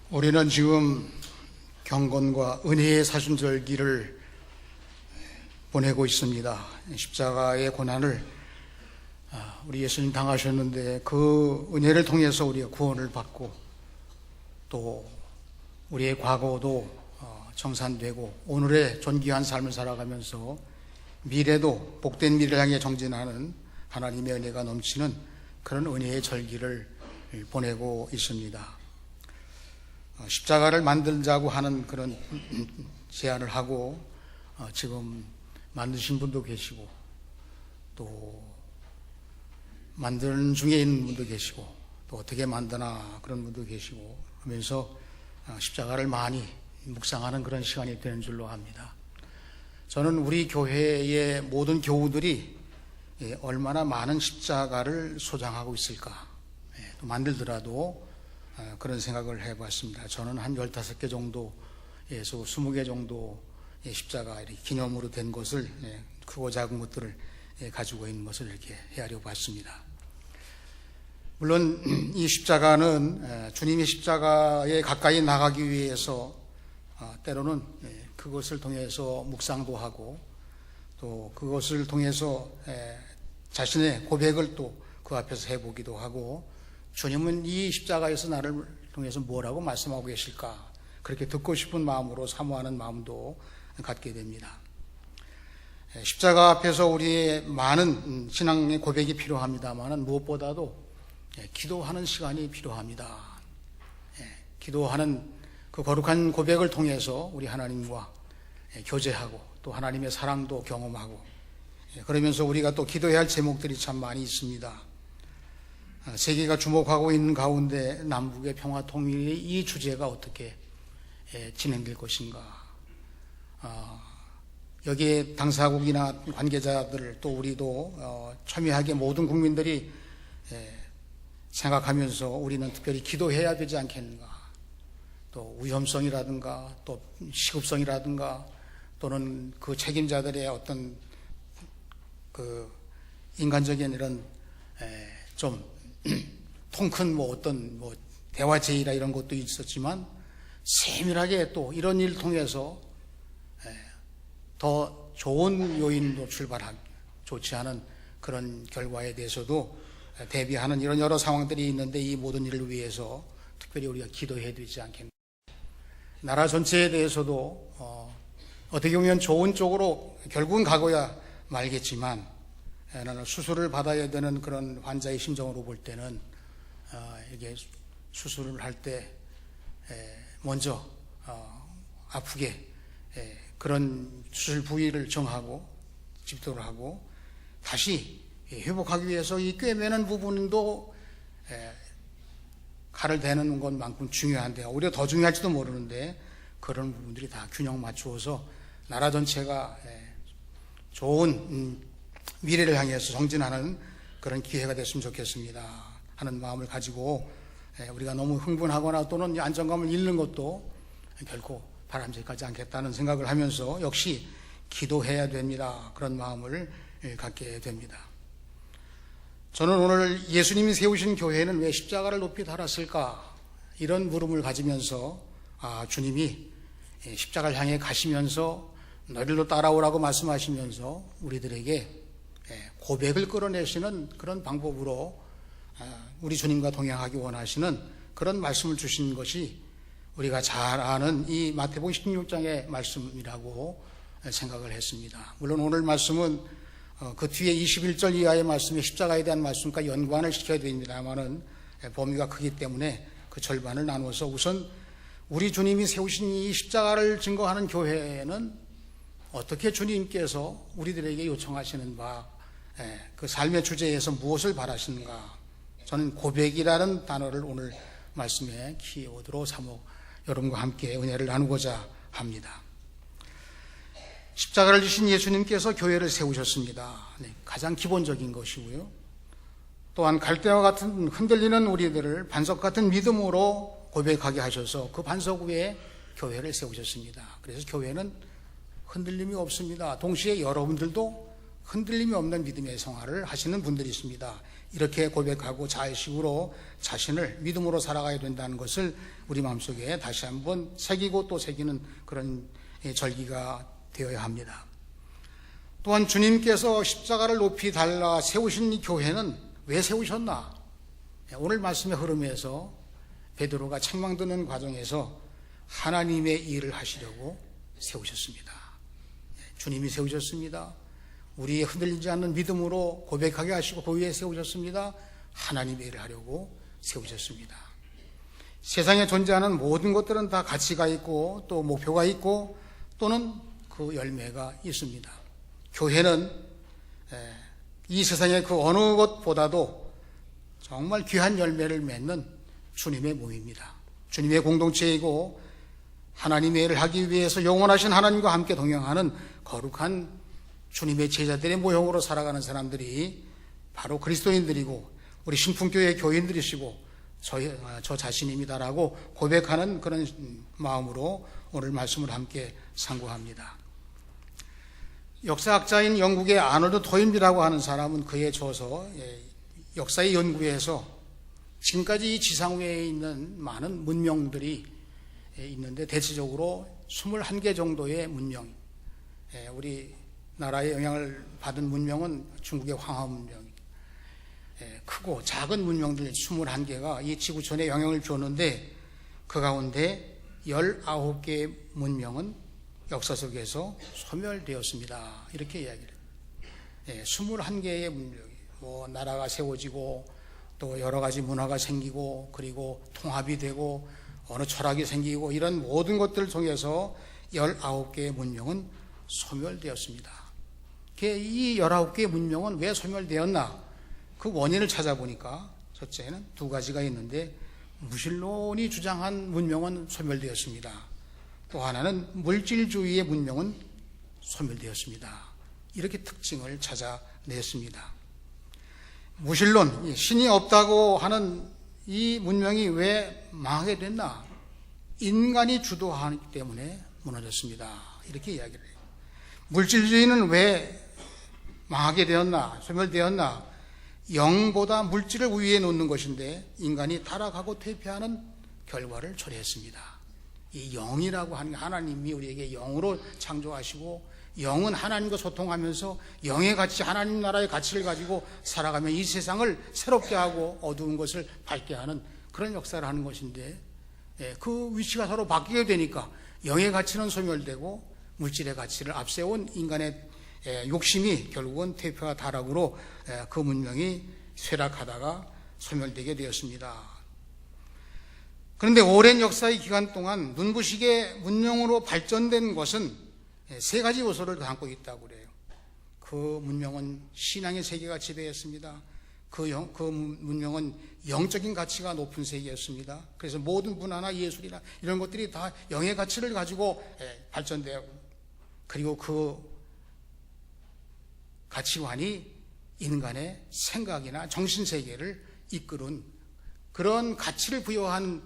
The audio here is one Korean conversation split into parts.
우리는 지금 경건과 은혜의 사순절기를 보내고 있습니다. 십자가의 고난을 우리 예수님 당하셨는데 그 은혜를 통해서 우리가 구원을 받고 또 우리의 과거도 청산되고 오늘의 존귀한 삶을 살아가면서 미래도 복된 미래를 향해 정진하는 하나님의 은혜가 넘치는 그런 은혜의 절기를 보내고 있습니다. 십자가를 만들자고 하는 그런 제안을 하고 지금 만드신 분도 계시고 또 만드는 중에 있는 분도 계시고 또 어떻게 만드나 그런 분도 계시고 하면서 십자가를 많이 묵상하는 그런 시간이 되는 줄로 압니다. 저는 우리 교회의 모든 교우들이 얼마나 많은 십자가를 소장하고 있을까 또 만들더라도 그런 생각을 해봤습니다. 저는 한 15개 정도에서 20개 정도 십자가 이렇게 기념으로 된 것을 크고 작은 것들을 가지고 있는 것을 이렇게 헤아려 봤습니다. 물론 이 십자가는 주님의 십자가에 가까이 나가기 위해서 때로는 그것을 통해서 묵상도 하고 또 그것을 통해서 자신의 고백을 또 그 앞에서 해보기도 하고 주님은 이 십자가에서 나를 통해서 뭐라고 말씀하고 계실까 그렇게 듣고 싶은 마음으로 사모하는 마음도 갖게 됩니다. 십자가 앞에서 우리의 많은 신앙의 고백이 필요합니다만 무엇보다도 기도하는 시간이 필요합니다. 기도하는 그 거룩한 고백을 통해서 우리 하나님과 교제하고 또 하나님의 사랑도 경험하고 그러면서 우리가 또 기도해야 할 제목들이 참 많이 있습니다. 세계가 주목하고 있는 가운데 남북의 평화 통일의 이 주제가 어떻게 진행될 것인가, 여기에 당사국이나 관계자들 또 우리도 첨예하게 모든 국민들이 생각하면서 우리는 특별히 기도해야 되지 않겠는가, 또 위험성이라든가 또 시급성이라든가 또는 그 책임자들의 어떤 그 인간적인 이런 좀 통큰 어떤 대화 제의라 이런 것도 있었지만 세밀하게 또 이런 일을 통해서 더 좋은 요인으로 출발하기 좋지 않은 그런 결과에 대해서도 대비하는 이런 여러 상황들이 있는데 이 모든 일을 위해서 특별히 우리가 기도해야 되지 않겠나. 나라 전체에 대해서도 어떻게 보면 좋은 쪽으로 결국은 가고야 말겠지만 나는 수술을 받아야 되는 그런 환자의 심정으로 볼 때는 이게 수술을 할 때 먼저 아프게 그런 수술 부위를 정하고 집도를 하고 다시 회복하기 위해서 이 꿰매는 부분도 칼을 대는 것만큼 중요한데 오히려 더 중요할지도 모르는데 그런 부분들이 다 균형 맞추어서 나라 전체가 좋은 미래를 향해서 정진하는 그런 기회가 됐으면 좋겠습니다 하는 마음을 가지고 우리가 너무 흥분하거나 또는 안정감을 잃는 것도 결코 바람직하지 않겠다는 생각을 하면서 역시 기도해야 됩니다. 그런 마음을 갖게 됩니다. 저는 오늘 예수님이 세우신 교회는 왜 십자가를 높이 달았을까 이런 물음을 가지면서 주님이 십자가를 향해 가시면서 너희들도 따라오라고 말씀하시면서 우리들에게 고백을 끌어내시는 그런 방법으로 우리 주님과 동행하기 원하시는 그런 말씀을 주신 것이 우리가 잘 아는 이 마태복음 16장의 말씀이라고 생각을 했습니다. 물론 오늘 말씀은 그 뒤에 21절 이하의 말씀이 십자가에 대한 말씀과 연관을 시켜야 됩니다만은 범위가 크기 때문에 그 절반을 나누어서 우선 우리 주님이 세우신 이 십자가를 증거하는 교회는 어떻게 주님께서 우리들에게 요청하시는 바 그 삶의 주제에서 무엇을 바라시는가, 저는 고백이라는 단어를 오늘 말씀의 키워드로 삼어 여러분과 함께 은혜를 나누고자 합니다. 십자가를 지신 예수님께서 교회를 세우셨습니다. 가장 기본적인 것이고요. 또한 갈대와 같은 흔들리는 우리들을 반석 같은 믿음으로 고백하게 하셔서 그 반석 위에 교회를 세우셨습니다. 그래서 교회는 흔들림이 없습니다. 동시에 여러분들도 흔들림이 없는 믿음의 생활을 하시는 분들이 있습니다. 이렇게 고백하고 자의식으로 자신을 믿음으로 살아가야 된다는 것을 우리 마음속에 다시 한번 새기고 또 새기는 그런 절기가 되어야 합니다. 또한 주님께서 십자가를 높이 달라 세우신 이 교회는 왜 세우셨나? 오늘 말씀의 흐름에서 베드로가 책망드는 과정에서 하나님의 일을 하시려고 세우셨습니다. 주님이 세우셨습니다. 우리의 흔들리지 않는 믿음으로 고백하게 하시고 그 위에 세우셨습니다. 하나님의 일을 하려고 세우셨습니다. 세상에 존재하는 모든 것들은 다 가치가 있고 또 목표가 있고 또는 그 열매가 있습니다. 교회는 이 세상의 그 어느 것보다도 정말 귀한 열매를 맺는 주님의 모임입니다. 주님의 공동체이고 하나님의 일을 하기 위해서 영원하신 하나님과 함께 동행하는 거룩한 주님의 제자들의 모형으로 살아가는 사람들이 바로 그리스도인들이고 우리 신풍교회 교인들이시고 저 자신입니다라고 고백하는 그런 마음으로 오늘 말씀을 함께 상고합니다. 역사학자인 영국의 아놀드 토인비라고 하는 사람은 그에 줘서 역사의 연구에서 지금까지 이 지상 위에 있는 많은 문명들이 있는데 대체적으로 21개 정도의 문명, 우리 나라의 영향을 받은 문명은 중국의 황하 문명, 크고 작은 문명들 21개가 이 지구촌에 영향을 줬는데 그 가운데 19개의 문명은 역사 속에서 소멸되었습니다. 이렇게 이야기를 해요. 21개의 문명이 나라가 세워지고 또 여러 가지 문화가 생기고 그리고 통합이 되고 어느 철학이 생기고 이런 모든 것들을 통해서 19개의 문명은 소멸되었습니다. 이 19개의 문명은 왜 소멸되었나? 그 원인을 찾아보니까 첫째는 두 가지가 있는데 무신론이 주장한 문명은 소멸되었습니다. 또 하나는 물질주의의 문명은 소멸되었습니다. 이렇게 특징을 찾아냈습니다. 무신론, 신이 없다고 하는 이 문명이 왜 망하게 됐나? 인간이 주도하기 때문에 무너졌습니다. 이렇게 이야기를 해요. 물질주의는 왜 망하게 되었나? 소멸되었나? 영보다 물질을 우위에 놓는 것인데 인간이 타락하고 퇴폐하는 결과를 초래했습니다. 이 영이라고 하는 게 하나님이 우리에게 영으로 창조하시고 영은 하나님과 소통하면서 영의 가치, 하나님 나라의 가치를 가지고 살아가면 이 세상을 새롭게 하고 어두운 것을 밝게 하는 그런 역사를 하는 것인데 그 위치가 서로 바뀌게 되니까 영의 가치는 소멸되고 물질의 가치를 앞세운 인간의 욕심이 결국은 퇴폐와 타락으로 그 문명이 쇠락하다가 소멸되게 되었습니다. 그런데 오랜 역사의 기간 동안 눈부시게 문명으로 발전된 것은 세 가지 요소를 담고 있다고 그래요. 그 문명은 신앙의 세계가 지배했습니다. 그 문명은 영적인 가치가 높은 세계였습니다. 그래서 모든 문화나 예술이나 이런 것들이 다 영의 가치를 가지고 발전되고 그리고 그 가치관이 인간의 생각이나 정신세계를 이끄는 그런 가치를 부여한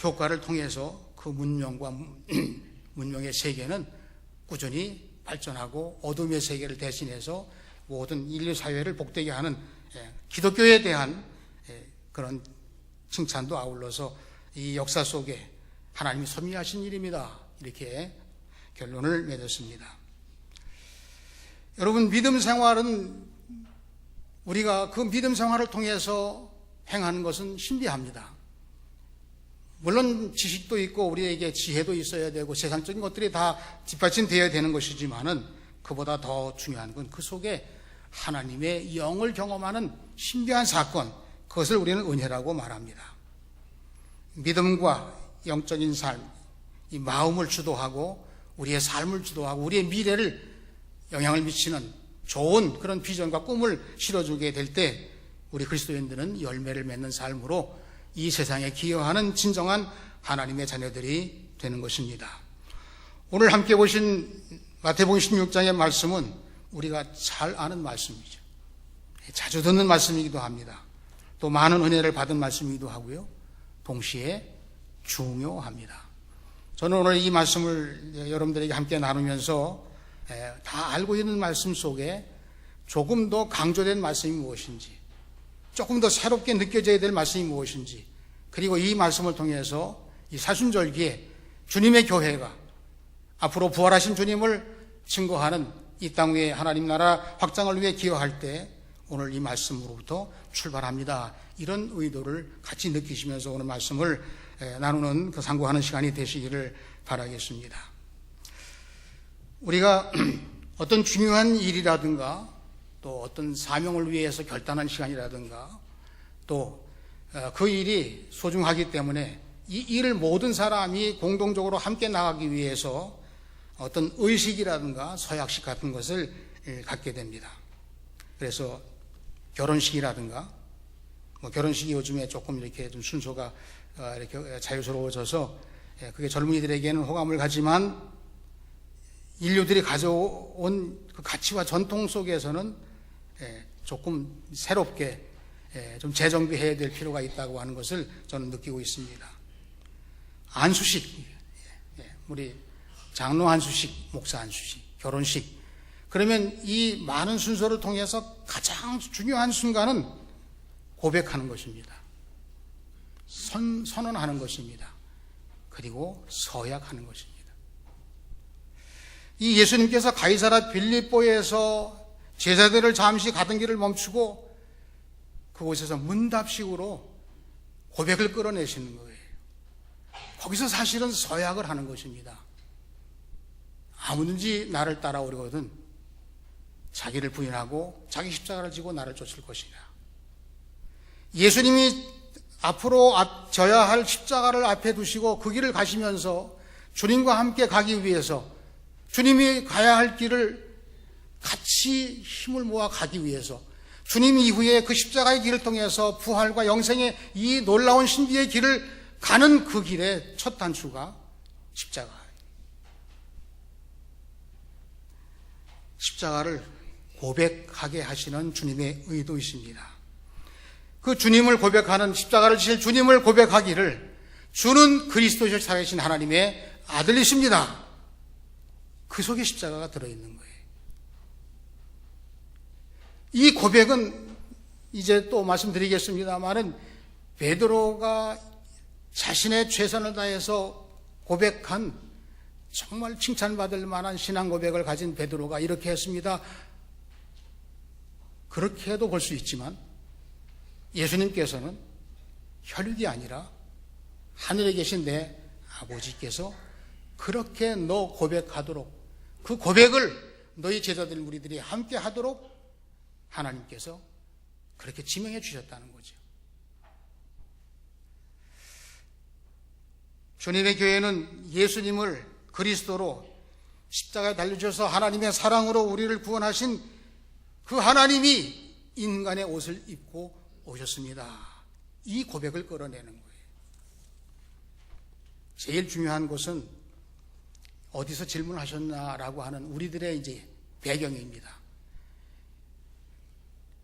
효과를 통해서 그 문명과 문명의 세계는 꾸준히 발전하고 어둠의 세계를 대신해서 모든 인류 사회를 복되게 하는 기독교에 대한 그런 칭찬도 아울러서 이 역사 속에 하나님이 섭리하신 일입니다. 이렇게 결론을 맺었습니다. 여러분, 믿음 생활은 우리가 그 믿음 생활을 통해서 행하는 것은 신비합니다. 물론 지식도 있고 우리에게 지혜도 있어야 되고 세상적인 것들이 다 뒷받침되어야 되는 것이지만은 그보다 더 중요한 건 그 속에 하나님의 영을 경험하는 신비한 사건, 그것을 우리는 은혜라고 말합니다. 믿음과 영적인 삶, 이 마음을 주도하고 우리의 삶을 주도하고 우리의 미래를 영향을 미치는 좋은 그런 비전과 꿈을 실어주게 될 때 우리 그리스도인들은 열매를 맺는 삶으로 이 세상에 기여하는 진정한 하나님의 자녀들이 되는 것입니다. 오늘 함께 보신 마태복음 16장의 말씀은 우리가 잘 아는 말씀이죠. 자주 듣는 말씀이기도 합니다. 또 많은 은혜를 받은 말씀이기도 하고요. 동시에 중요합니다. 저는 오늘 이 말씀을 여러분들에게 함께 나누면서 다 알고 있는 말씀 속에 조금 더 강조된 말씀이 무엇인지, 조금 더 새롭게 느껴져야 될 말씀이 무엇인지, 그리고 이 말씀을 통해서 이 사순절기에 주님의 교회가 앞으로 부활하신 주님을 증거하는 이 땅 위에 하나님 나라 확장을 위해 기여할 때 오늘 이 말씀으로부터 출발합니다. 이런 의도를 같이 느끼시면서 오늘 말씀을 나누는 그 상고하는 시간이 되시기를 바라겠습니다. 우리가 어떤 중요한 일이라든가 또 어떤 사명을 위해서 결단한 시간이라든가 또 그 일이 소중하기 때문에 이 일을 모든 사람이 공동적으로 함께 나가기 위해서 어떤 의식이라든가 서약식 같은 것을 갖게 됩니다. 그래서 결혼식이라든가 결혼식이 요즘에 조금 이렇게 좀 순서가 이렇게 자유스러워져서 그게 젊은이들에게는 호감을 가지만 인류들이 가져온 그 가치와 전통 속에서는 조금 새롭게 좀 재정비해야 될 필요가 있다고 하는 것을 저는 느끼고 있습니다. 안수식, 우리 장로 안수식, 목사 안수식, 결혼식. 그러면 이 많은 순서를 통해서 가장 중요한 순간은 고백하는 것입니다. 선언하는 것입니다. 그리고 서약하는 것입니다. 이 예수님께서 가이사라 빌립보에서 제자들을 잠시 가던 길을 멈추고 그곳에서 문답식으로 고백을 끌어내시는 거예요. 거기서 사실은 서약을 하는 것입니다. 아무든지 나를 따라오려거든 자기를 부인하고 자기 십자가를 지고 나를 쫓을 것이냐. 예수님이 앞으로 져야 할 십자가를 앞에 두시고 그 길을 가시면서 주님과 함께 가기 위해서 주님이 가야 할 길을 같이 힘을 모아 가기 위해서 주님 이후에 그 십자가의 길을 통해서 부활과 영생의 이 놀라운 신비의 길을 가는 그 길의 첫 단추가 십자가를 고백하게 하시는 주님의 의도이십니다. 그 주님을 고백하는 십자가를 지실 주님을 고백하기를 주는 그리스도시를 살아계신 하나님의 아들이십니다. 그 속에 십자가가 들어있는 거예요. 이 고백은 이제 또 말씀드리겠습니다만은 베드로가 자신의 최선을 다해서 고백한 정말 칭찬받을 만한 신앙 고백을 가진 베드로가 이렇게 했습니다. 그렇게 해도 볼 수 있지만 예수님께서는 혈육이 아니라 하늘에 계신 내 아버지께서 그렇게 너 고백하도록 그 고백을 너희 제자들 무리들이 함께 하도록 하나님께서 그렇게 지명해 주셨다는 거죠. 주님의 교회는 예수님을 그리스도로 십자가에 달려주셔서 하나님의 사랑으로 우리를 구원하신 그 하나님이 인간의 옷을 입고 오셨습니다. 이 고백을 끌어내는 거예요. 제일 중요한 것은 어디서 질문하셨나라고 하는 우리들의 이제 배경입니다.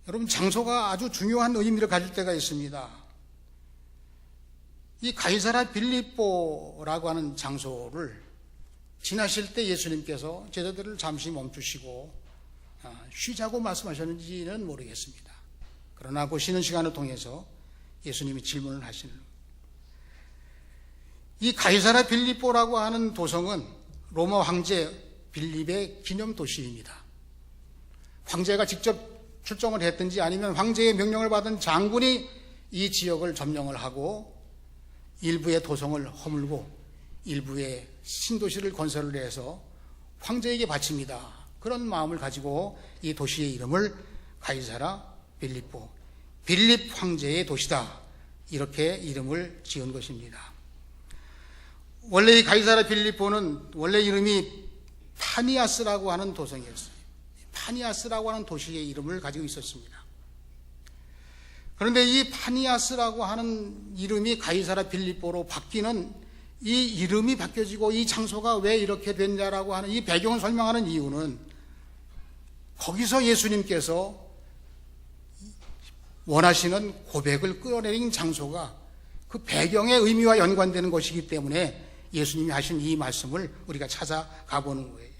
여러분, 장소가 아주 중요한 의미를 가질 때가 있습니다. 이 가이사라 빌립보라고 하는 장소를 지나실 때 예수님께서 제자들을 잠시 멈추시고 쉬자고 말씀하셨는지는 모르겠습니다. 그러나 그 쉬는 시간을 통해서 예수님이 질문을 하시는 이 가이사라 빌립보라고 하는 도성은 로마 황제 빌립의 기념 도시입니다. 황제가 직접 출정을 했든지 아니면 황제의 명령을 받은 장군이 이 지역을 점령을 하고 일부의 도성을 허물고 일부의 신도시를 건설을 해서 황제에게 바칩니다. 그런 마음을 가지고 이 도시의 이름을 가이사라 빌립보, 빌립 황제의 도시다, 이렇게 이름을 지은 것입니다. 원래 이 가이사라 빌립보는 원래 이름이 파니아스라고 하는 도성이었어요. 파니아스라고 하는 도시의 이름을 가지고 있었습니다. 그런데 이 파니아스라고 하는 이름이 가이사라 빌립보로 바뀌는 이 이름이 바뀌어지고 이 장소가 왜 이렇게 됐냐라고 하는 이 배경을 설명하는 이유는 거기서 예수님께서 원하시는 고백을 끌어내린 장소가 그 배경의 의미와 연관되는 것이기 때문에 예수님이 하신 이 말씀을 우리가 찾아가 보는 거예요.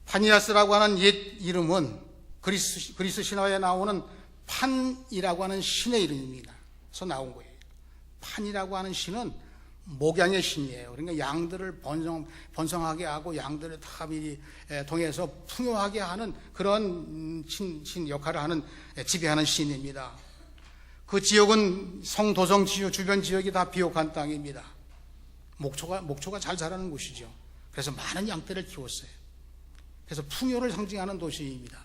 파니아스라고 하는 옛 이름은 그리스 신화에 나오는 판이라고 하는 신의 이름입니다. 그래서 나온 거예요. 판이라고 하는 신은 목양의 신이에요. 그러니까 양들을 번성하게 하고 양들을 다 미리 통해서 풍요하게 하는 그런 신 역할을 하는, 지배하는 신입니다. 그 지역은 성도성 주변 지역이 다 비옥한 땅입니다. 목초가 잘 자라는 곳이죠. 그래서 많은 양떼를 키웠어요. 그래서 풍요를 상징하는 도시입니다.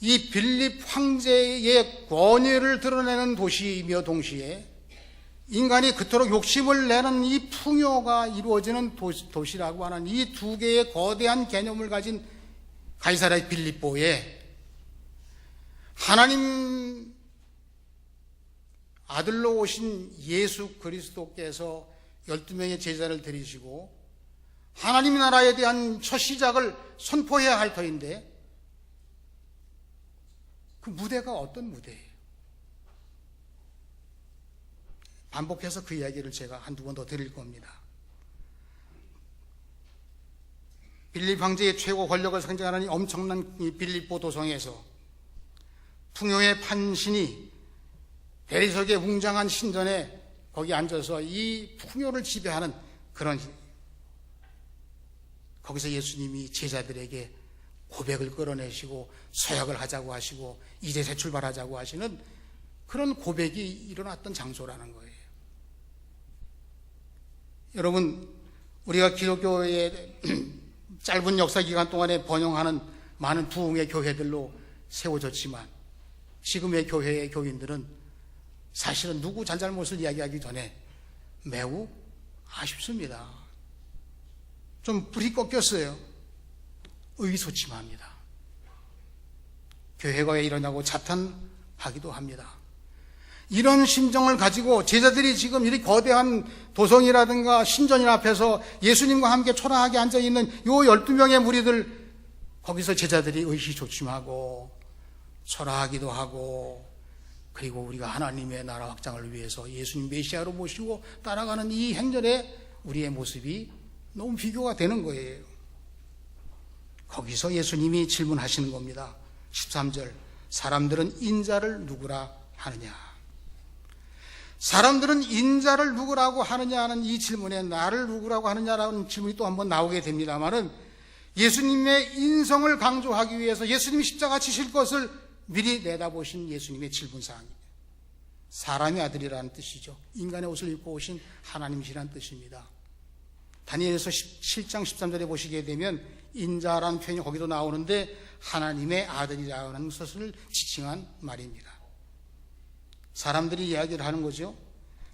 이 빌립 황제의 권위를 드러내는 도시이며 동시에 인간이 그토록 욕심을 내는 이 풍요가 이루어지는 도시라고 하는 이 두 개의 거대한 개념을 가진 가이사랴 빌립보에 하나님 아들로 오신 예수 그리스도께서 12명의 제자를 들이시고 하나님 나라에 대한 첫 시작을 선포해야 할 터인데, 그 무대가 어떤 무대예요? 반복해서 그 이야기를 제가 한두 번 더 드릴 겁니다. 빌립 황제의 최고 권력을 상징하는 이 엄청난 이 빌립보 도성에서 풍요의 판신이 대리석의 웅장한 신전에 거기 앉아서 이 풍요를 지배하는 그런, 거기서 예수님이 제자들에게 고백을 끌어내시고 서약을 하자고 하시고 이제 새 출발하자고 하시는 그런 고백이 일어났던 장소라는 거예요. 여러분, 우리가 기독교의 짧은 역사 기간 동안에 번영하는 많은 부흥의 교회들로 세워졌지만 지금의 교회의 교인들은 사실은 누구 잔잘못을 이야기하기 전에 매우 아쉽습니다. 좀 불이 꺾였어요. 의기소침합니다. 교회가 왜 이러냐고 자탄하기도 합니다. 이런 심정을 가지고 제자들이 지금 이 거대한 도성이라든가 신전 앞에서 예수님과 함께 초라하게 앉아있는 요 12명의 무리들, 거기서 제자들이 의기소침하고 초라하기도 하고, 그리고 우리가 하나님의 나라 확장을 위해서 예수님 메시아로 모시고 따라가는 이 행렬에 우리의 모습이 너무 비교가 되는 거예요. 거기서 예수님이 질문하시는 겁니다. 13절, 사람들은 인자를 누구라 하느냐? 사람들은 인자를 누구라고 하느냐 하는 이 질문에 나를 누구라고 하느냐라는 질문이 또 한번 나오게 됩니다만은, 예수님의 인성을 강조하기 위해서 예수님이 십자가 지실 것을 미리 내다보신 예수님의 질문사항입니다. 사람의 아들이라는 뜻이죠. 인간의 옷을 입고 오신 하나님이시라는 뜻입니다. 다니엘서 17장 13절에 보시게 되면 인자라는 표현이 거기도 나오는데 하나님의 아들이라는 것을 지칭한 말입니다. 사람들이 이야기를 하는 거죠.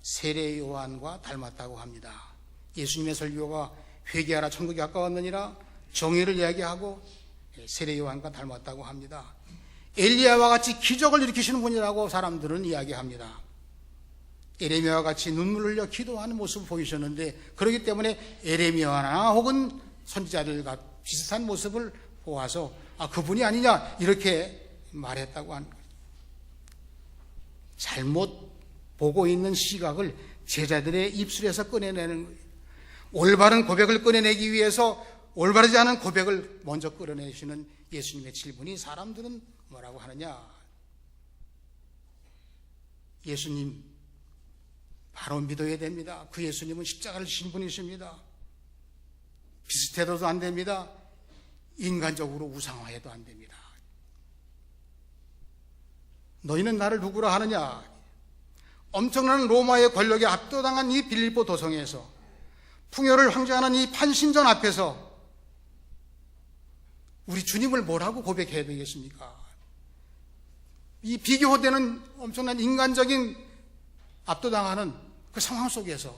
세례 요한과 닮았다고 합니다. 예수님의 설교가 회개하라 천국이 가까웠느니라, 정의를 이야기하고 세례 요한과 닮았다고 합니다. 엘리야와 같이 기적을 일으키시는 분이라고 사람들은 이야기합니다. 에레미야와 같이 눈물을 흘려 기도하는 모습을 보이셨는데, 그렇기 때문에 에레미야나 혹은 선지자들과 비슷한 모습을 보아서 그분이 아니냐 이렇게 말했다고 하는 거예요. 잘못 보고 있는 시각을 제자들의 입술에서 꺼내내는 거예요. 올바른 고백을 꺼내내기 위해서 올바르지 않은 고백을 먼저 끌어내시는 예수님의 질문이 사람들은 뭐라고 하느냐? 예수님 바로 믿어야 됩니다. 그 예수님은 십자가를 지신 분이십니다. 비슷해도 안 됩니다. 인간적으로 우상화해도 안 됩니다. 너희는 나를 누구라 하느냐? 엄청난 로마의 권력에 압도당한 이 빌립보 도성에서 풍요를 황제하는 이 판신전 앞에서 우리 주님을 뭐라고 고백해야 되겠습니까? 이 비교되는 엄청난 인간적인 압도당하는 그 상황 속에서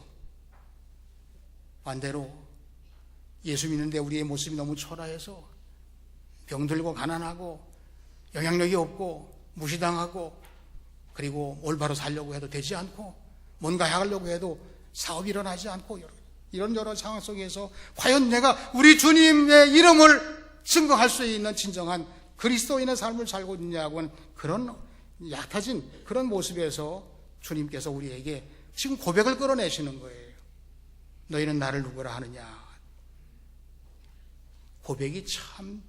반대로 예수 믿는데 우리의 모습이 너무 초라해서 병들고 가난하고 영향력이 없고 무시당하고, 그리고 올바로 살려고 해도 되지 않고 뭔가 하려고 해도 사업이 일어나지 않고, 이런 여러 상황 속에서 과연 내가 우리 주님의 이름을 증거할 수 있는 진정한 그리스도인의 삶을 살고 있냐고 하는 그런 얕아진 그런 모습에서 주님께서 우리에게 지금 고백을 끌어내시는 거예요. 너희는 나를 누구라 하느냐? 고백이 참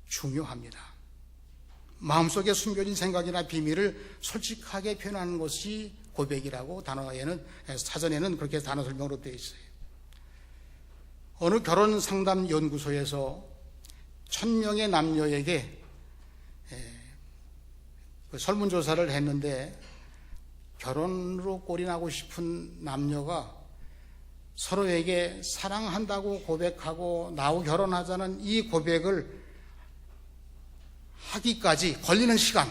중요합니다. 마음속에 숨겨진 생각이나 비밀을 솔직하게 표현하는 것이 고백이라고 사전에는 그렇게 단어 설명으로 되어 있어요. 어느 결혼 상담 연구소에서 1000명의 남녀에게 설문조사를 했는데 결혼으로 꼴이 나고 싶은 남녀가 서로에게 사랑한다고 고백하고 나하고 결혼하자는 이 고백을 하기까지 걸리는 시간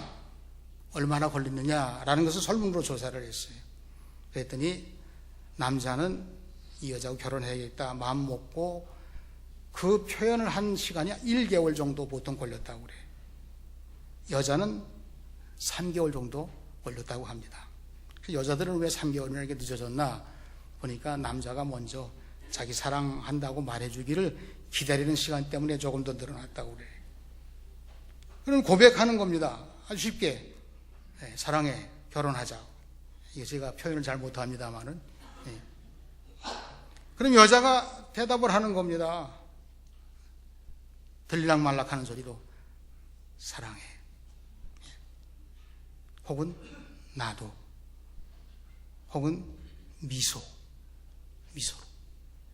얼마나 걸리느냐라는 것을 설문으로 조사를 했어요. 그랬더니 남자는 이 여자하고 결혼해야겠다 마음 먹고 그 표현을 한 시간이 1개월 정도 보통 걸렸다고 그래요. 여자는 3개월 정도 걸렸다고 합니다. 여자들은 왜 3개월이나 이렇게 늦어졌나 보니까 남자가 먼저 자기 사랑한다고 말해주기를 기다리는 시간 때문에 조금 더 늘어났다고 그래요. 그럼 고백하는 겁니다. 아주 쉽게. 사랑해, 결혼하자. 이게 제가 표현을 잘 못합니다만은. 그럼 여자가 대답을 하는 겁니다. 들락말락 하는 소리로 사랑해. 혹은 나도. 혹은 미소로.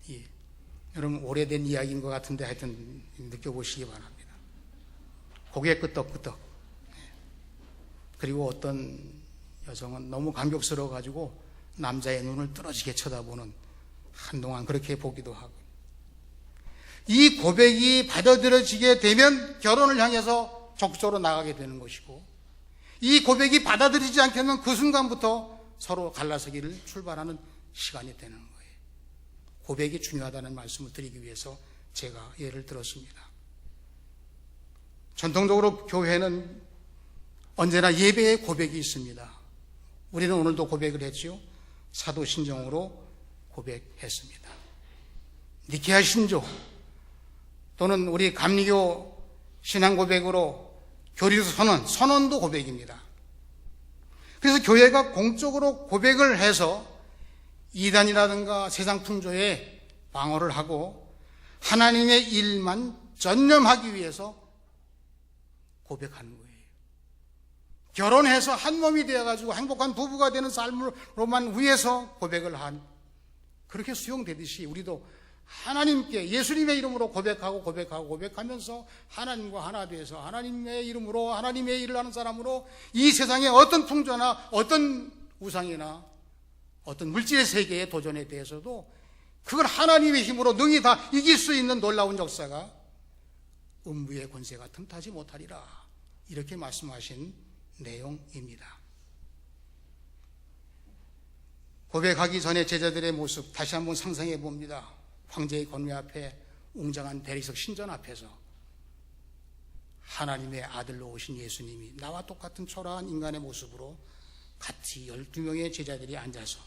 예. 여러분 오래된 이야기인 것 같은데 하여튼 느껴보시기 바랍니다. 고개 끄덕끄덕. 그리고 어떤 여성은 너무 감격스러워가지고 남자의 눈을 떨어지게 쳐다보는, 한동안 그렇게 보기도 하고, 이 고백이 받아들여지게 되면 결혼을 향해서 적극적으로 나가게 되는 것이고, 이 고백이 받아들이지 않겠는 그 순간부터 서로 갈라서기를 출발하는 시간이 되는 거예요. 고백이 중요하다는 말씀을 드리기 위해서 제가 예를 들었습니다. 전통적으로 교회는 언제나 예배의 고백이 있습니다. 우리는 오늘도 고백을 했지요. 사도신정으로 고백했습니다. 니케아 신조 또는 우리 감리교 신앙 고백으로 교리서 선언도 고백입니다. 그래서 교회가 공적으로 고백을 해서 이단이라든가 세상 풍조에 방어를 하고 하나님의 일만 전념하기 위해서 고백하는 거예요. 결혼해서 한 몸이 되어가지고 행복한 부부가 되는 삶으로만 위해서 고백을 한, 그렇게 수용되듯이 우리도 하나님께 예수님의 이름으로 고백하면서 하나님과 하나 되어서 하나님의 이름으로 하나님의 일을 하는 사람으로 이 세상의 어떤 풍조나 어떤 우상이나 어떤 물질의 세계의 도전에 대해서도 그걸 하나님의 힘으로 능히 다 이길 수 있는 놀라운 역사가 음부의 권세가 틈타지 못하리라, 이렇게 말씀하신 내용입니다. 고백하기 전에 제자들의 모습 다시 한번 상상해 봅니다. 황제의 권위 앞에, 웅장한 대리석 신전 앞에서 하나님의 아들로 오신 예수님이 나와 똑같은 초라한 인간의 모습으로 같이 12명의 제자들이 앉아서,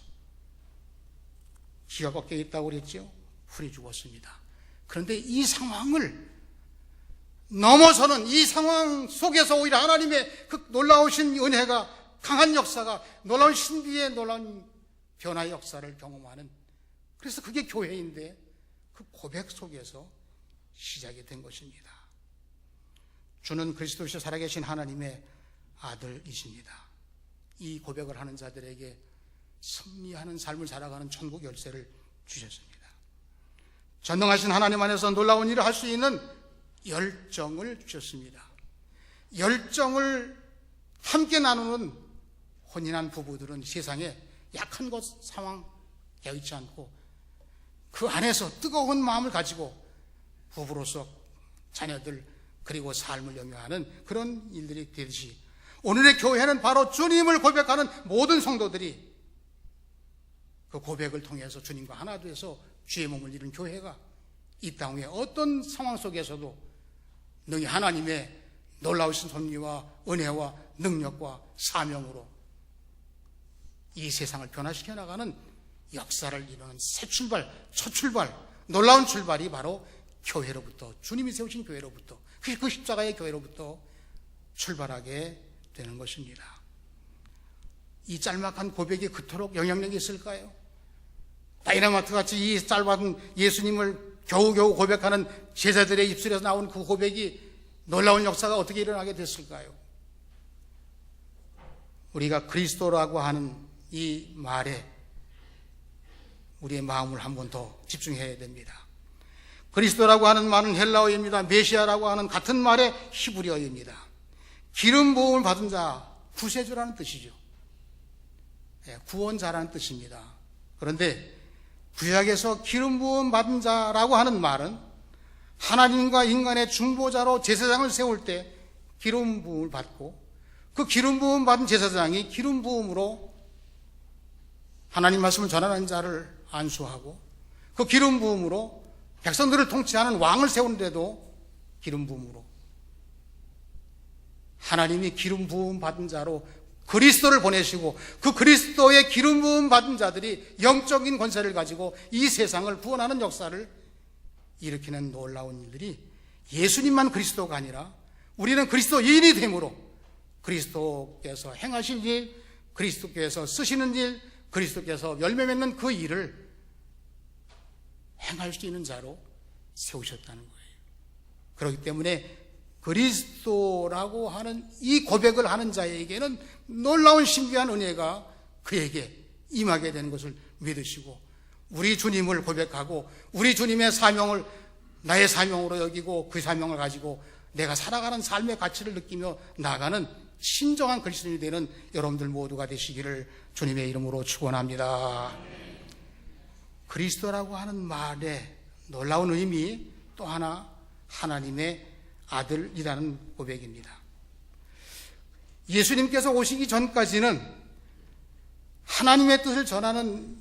기가 꺾여 있다고 그랬죠. 풀이 죽었습니다. 그런데 이 상황을 넘어서는, 이 상황 속에서 오히려 하나님의 그 놀라우신 은혜가, 강한 역사가, 놀라운 신비의 놀라운 변화의 역사를 경험하는, 그래서 그게 교회인데 그 고백 속에서 시작이 된 것입니다. 주는 그리스도시요 살아계신 하나님의 아들이십니다. 이 고백을 하는 자들에게 승리하는 삶을 살아가는 천국 열쇠를 주셨습니다. 전능하신 하나님 안에서 놀라운 일을 할 수 있는 열정을 주셨습니다. 열정을 함께 나누는 혼인한 부부들은 세상에 약한 것 상황 여의치 않고 그 안에서 뜨거운 마음을 가지고 부부로서 자녀들 그리고 삶을 영위하는 그런 일들이 되듯이, 오늘의 교회는 바로 주님을 고백하는 모든 성도들이 그 고백을 통해서 주님과 하나 돼서 주의 몸을 이룬 교회가 이 땅의 어떤 상황 속에서도 능히 하나님의 놀라우신 섭리와 은혜와 능력과 사명으로 이 세상을 변화시켜 나가는 역사를 이루는 새 출발, 첫 출발, 놀라운 출발이 바로 교회로부터, 주님이 세우신 교회로부터, 그 십자가의 교회로부터 출발하게 되는 것입니다. 이 짤막한 고백이 그토록 영향력이 있을까요? 다이나마트 같이 이 짧은 예수님을 겨우겨우 고백하는 제자들의 입술에서 나온 그 고백이 놀라운 역사가 어떻게 일어나게 됐을까요? 우리가 그리스도라고 하는 이 말에 우리의 마음을 한 번 더 집중해야 됩니다. 그리스도라고 하는 말은 헬라어입니다. 메시아라고 하는 같은 말의 히브리어입니다. 기름 부음을 받은 자, 구세주라는 뜻이죠. 구원자라는 뜻입니다. 그런데 구약에서 기름 부음 받은 자라고 하는 말은 하나님과 인간의 중보자로 제사장을 세울 때 기름 부음을 받고, 그 기름 부음 받은 제사장이 기름 부음으로 하나님 말씀을 전하는 자를 안수하고, 그 기름 부음으로 백성들을 통치하는 왕을 세우는데도 기름 부음으로, 하나님이 기름 부음 받은 자로 그리스도를 보내시고, 그 그리스도의 기름 부음 받은 자들이 영적인 권세를 가지고 이 세상을 구원하는 역사를 일으키는 놀라운 일들이 예수님만 그리스도가 아니라 우리는 그리스도인이 되므로 그리스도께서 행하실 일, 그리스도께서 쓰시는 일, 그리스도께서 열매 맺는 그 일을 행할 수 있는 자로 세우셨다는 거예요. 그렇기 때문에 그리스도라고 하는 이 고백을 하는 자에게는 놀라운 신비한 은혜가 그에게 임하게 되는 것을 믿으시고, 우리 주님을 고백하고 우리 주님의 사명을 나의 사명으로 여기고 그 사명을 가지고 내가 살아가는 삶의 가치를 느끼며 나아가는 신정한 그리스도인이 되는 여러분들 모두가 되시기를 주님의 이름으로 축원합니다. 그리스도라고 하는 말의 놀라운 의미 또 하나, 하나님의 아들이라는 고백입니다. 예수님께서 오시기 전까지는 하나님의 뜻을 전하는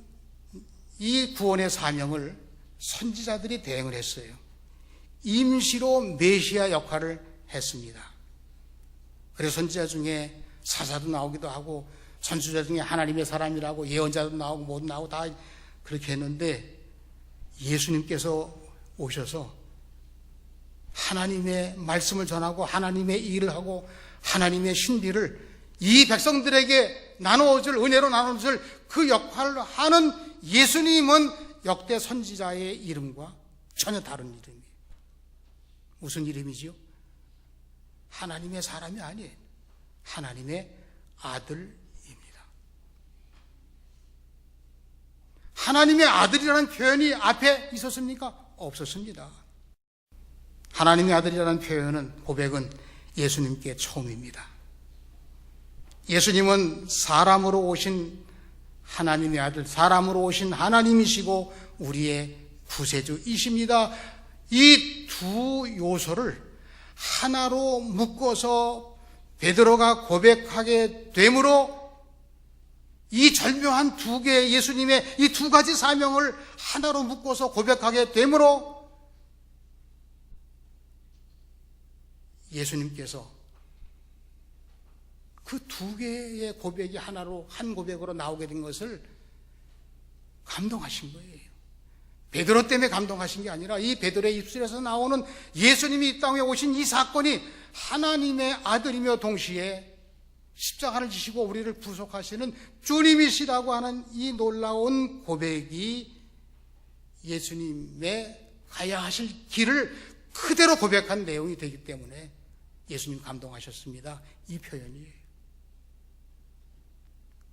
이 구원의 사명을 선지자들이 대행을 했어요. 임시로 메시아 역할을 했습니다. 그래서 선지자 중에 사사도 나오기도 하고, 선지자 중에 하나님의 사람이라고 예언자도 나오고 모두 나오고 다 그렇게 했는데, 예수님께서 오셔서 하나님의 말씀을 전하고 하나님의 일을 하고 하나님의 신비를 이 백성들에게 나눠줄, 은혜로 나눠줄 그 역할을 하는 예수님은 역대 선지자의 이름과 전혀 다른 이름이에요. 무슨 이름이지요? 하나님의 사람이 아니에요. 하나님의 아들입니다. 하나님의 아들이라는 표현이 앞에 있었습니까? 없었습니다. 하나님의 아들이라는 표현은, 고백은 예수님께 처음입니다. 예수님은 사람으로 오신 하나님의 아들, 사람으로 오신 하나님이시고 우리의 구세주이십니다. 이 두 요소를 하나로 묶어서 베드로가 고백하게 되므로 이 절묘한 두 개의 예수님의 이 두 가지 사명을 하나로 묶어서 고백하게 되므로 예수님께서 그 두 개의 고백이 하나로, 한 고백으로 나오게 된 것을 감동하신 거예요. 베드로 때문에 감동하신 게 아니라 이 베드로의 입술에서 나오는 예수님이 이 땅에 오신 이 사건이 하나님의 아들이며 동시에 십자가를 지시고 우리를 구속하시는 주님이시라고 하는 이 놀라운 고백이 예수님의 가야 하실 길을 그대로 고백한 내용이 되기 때문에 예수님 감동하셨습니다. 이 표현이에요.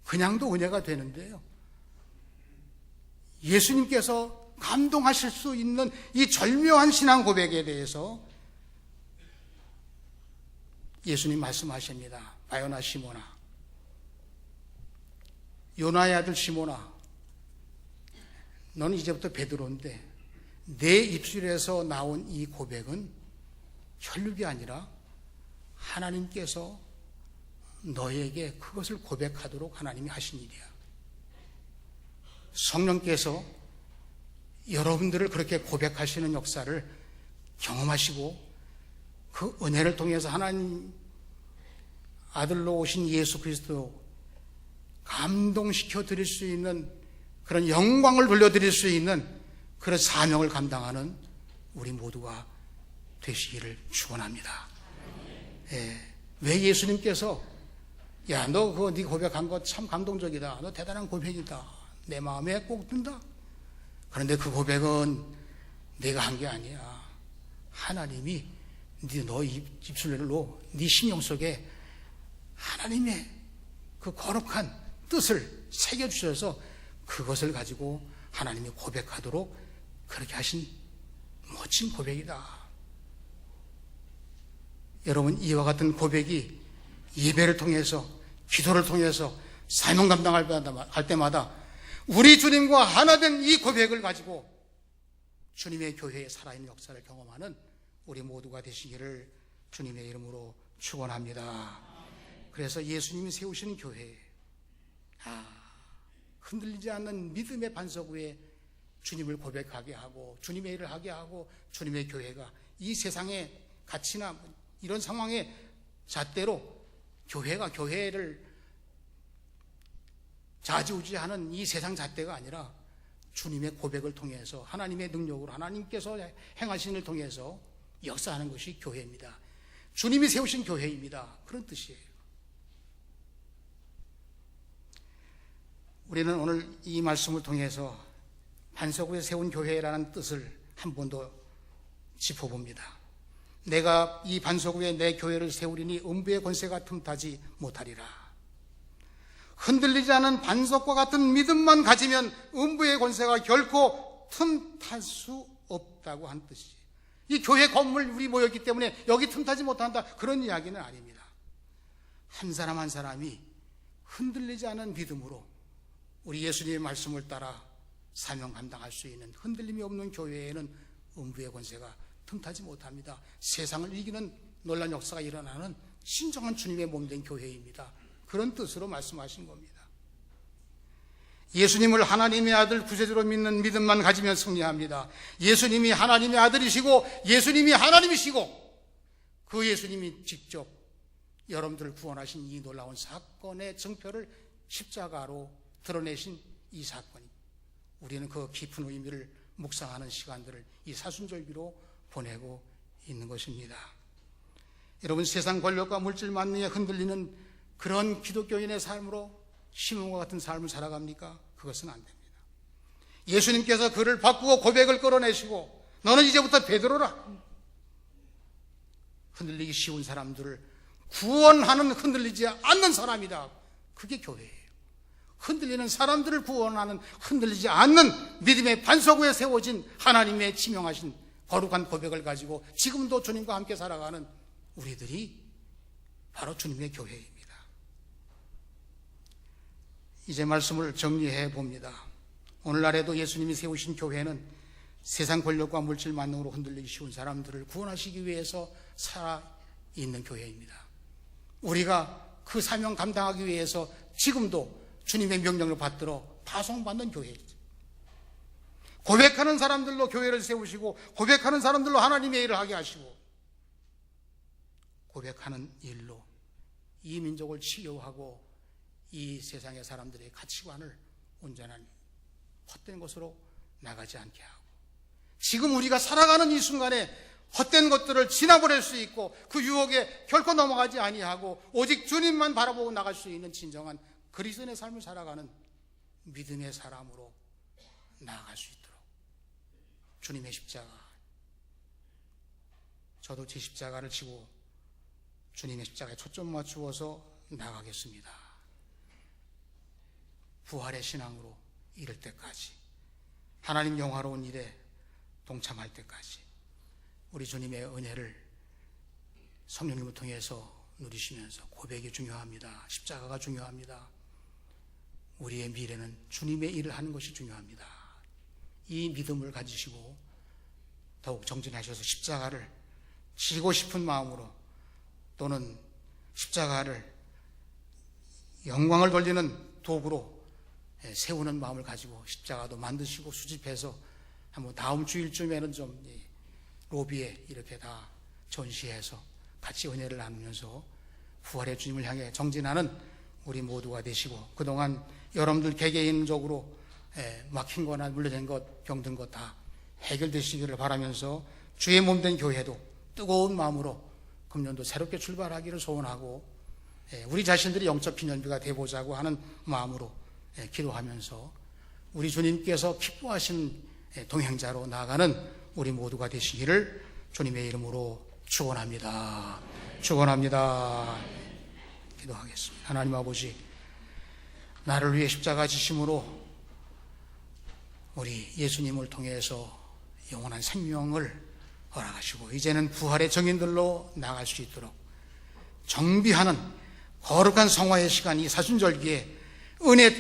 그냥도 은혜가 되는데요, 예수님께서 감동하실 수 있는 이 절묘한 신앙 고백에 대해서 예수님 말씀하십니다. 바요나 시모나, 요나의 아들 시모나, 너는 이제부터 베드로인데 내 입술에서 나온 이 고백은 혈육이 아니라 하나님께서 너에게 그것을 고백하도록 하나님이 하신 일이야. 성령께서 여러분들을 그렇게 고백하시는 역사를 경험하시고 그 은혜를 통해서 하나님 아들로 오신 예수 그리스도 감동시켜 드릴 수 있는, 그런 영광을 돌려드릴 수 있는 그런 사명을 감당하는 우리 모두가 되시기를 축원합니다. 왜 예수님께서 야, 너 그거 네 고백한 거 참 감동적이다, 너 대단한 고백이다, 내 마음에 꼭 든다. 그런데 그 고백은 내가 한 게 아니야. 하나님이 너 입술로 네 심령 속에 하나님의 그 거룩한 뜻을 새겨주셔서 그것을 가지고 하나님이 고백하도록 그렇게 하신 멋진 고백이다. 여러분, 이와 같은 고백이 예배를 통해서, 기도를 통해서 사명 감당할 때마다 우리 주님과 하나 된 이 고백을 가지고 주님의 교회의 살아있는 역사를 경험하는 우리 모두가 되시기를 주님의 이름으로 축원합니다. 그래서 예수님이 세우시는 교회, 흔들리지 않는 믿음의 반석 위에 주님을 고백하게 하고 주님의 일을 하게 하고 주님의 교회가 이 세상의 가치나 이런 상황의 잣대로 교회가 교회를 좌지우지하는 이 세상 잣대가 아니라 주님의 고백을 통해서 하나님의 능력으로 하나님께서 행하신 일을 통해서 역사하는 것이 교회입니다. 주님이 세우신 교회입니다. 그런 뜻이에요. 우리는 오늘 이 말씀을 통해서 반석 위에 세운 교회라는 뜻을 한 번 더 짚어봅니다. 내가 이 반석 위에 내 교회를 세우리니 음부의 권세가 틈타지 못하리라. 흔들리지 않은 반석과 같은 믿음만 가지면 음부의 권세가 결코 틈탈 수 없다고 한 뜻이에요. 이 교회 건물 우리 모였기 때문에 여기 틈타지 못한다, 그런 이야기는 아닙니다. 한 사람 한 사람이 흔들리지 않은 믿음으로 우리 예수님의 말씀을 따라 사명 감당할 수 있는 흔들림이 없는 교회에는 음부의 권세가 틈타지 못합니다. 세상을 이기는 놀라운 역사가 일어나는 신정한 주님의 몸된 교회입니다. 그런 뜻으로 말씀하신 겁니다. 예수님을 하나님의 아들 구세주로 믿는 믿음만 가지면 승리합니다. 예수님이 하나님의 아들이시고 예수님이 하나님이시고 그 예수님이 직접 여러분들을 구원하신 이 놀라운 사건의 증표를 십자가로 드러내신 이 사건이, 우리는 그 깊은 의미를 묵상하는 시간들을 이 사순절기로 보내고 있는 것입니다. 여러분, 세상 권력과 물질 만능에 흔들리는 그런 기독교인의 삶으로 시몬과 같은 삶을 살아갑니까? 그것은 안 됩니다. 예수님께서 그를 바꾸고 고백을 끌어내시고 너는 이제부터 베드로라. 흔들리기 쉬운 사람들을 구원하는, 흔들리지 않는 사람이다. 그게 교회예요. 흔들리는 사람들을 구원하는, 흔들리지 않는 믿음의 반석 위에 세워진 하나님의 지명하신 거룩한 고백을 가지고 지금도 주님과 함께 살아가는 우리들이 바로 주님의 교회입니다. 이제 말씀을 정리해 봅니다. 오늘날에도 예수님이 세우신 교회는 세상 권력과 물질 만능으로 흔들리기 쉬운 사람들을 구원하시기 위해서 살아있는 교회입니다. 우리가 그 사명 감당하기 위해서 지금도 주님의 명령을 받들어 파송받는 교회이죠. 고백하는 사람들로 교회를 세우시고 고백하는 사람들로 하나님의 일을 하게 하시고 고백하는 일로 이 민족을 치유하고 이 세상의 사람들의 가치관을 온전한 헛된 것으로 나가지 않게 하고 지금 우리가 살아가는 이 순간에 헛된 것들을 지나버릴 수 있고 그 유혹에 결코 넘어가지 아니하고 오직 주님만 바라보고 나갈 수 있는 진정한 그리스도인의 삶을 살아가는 믿음의 사람으로 나아갈 수 있도록 주님의 십자가, 저도 제 십자가를 지고 주님의 십자가에 초점 맞추어서 나가겠습니다. 부활의 신앙으로 이를 때까지, 하나님 영화로운 일에 동참할 때까지 우리 주님의 은혜를 성령님을 통해서 누리시면서 고백이 중요합니다. 십자가가 중요합니다. 우리의 미래는 주님의 일을 하는 것이 중요합니다. 이 믿음을 가지시고 더욱 정진하셔서 십자가를 지고 싶은 마음으로, 또는 십자가를 영광을 돌리는 도구로 세우는 마음을 가지고 십자가도 만드시고 수집해서 한번 다음 주일쯤에는 좀 로비에 이렇게 다 전시해서 같이 은혜를 나누면서 부활의 주님을 향해 정진하는 우리 모두가 되시고, 그동안 여러분들 개개인적으로 막힌 거나 물려된 것, 병든 것 다 해결되시기를 바라면서 주의 몸된 교회도 뜨거운 마음으로 금년도 새롭게 출발하기를 소원하고 우리 자신들이 영적 기념비가 되보자고 하는 마음으로 기도하면서 우리 주님께서 기뻐하신 동행자로 나아가는 우리 모두가 되시기를 주님의 이름으로 축원합니다. 축원합니다. 기도하겠습니다. 하나님 아버지, 나를 위해 십자가 지심으로 우리 예수님을 통해서 영원한 생명을 허락하시고 이제는 부활의 증인들로 나갈 수 있도록 정비하는 거룩한 성화의 시간이 사순절기에 은혜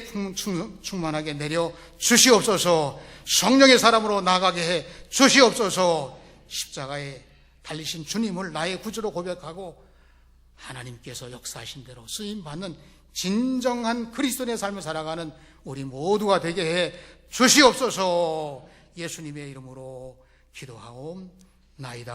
충만하게 내려 주시옵소서. 성령의 사람으로 나가게 해 주시옵소서. 십자가에 달리신 주님을 나의 구주로 고백하고 하나님께서 역사하신 대로 쓰임받는 진정한 그리스도인의 삶을 살아가는 우리 모두가 되게 해 주시옵소서. 예수님의 이름으로 기도하옵나이다.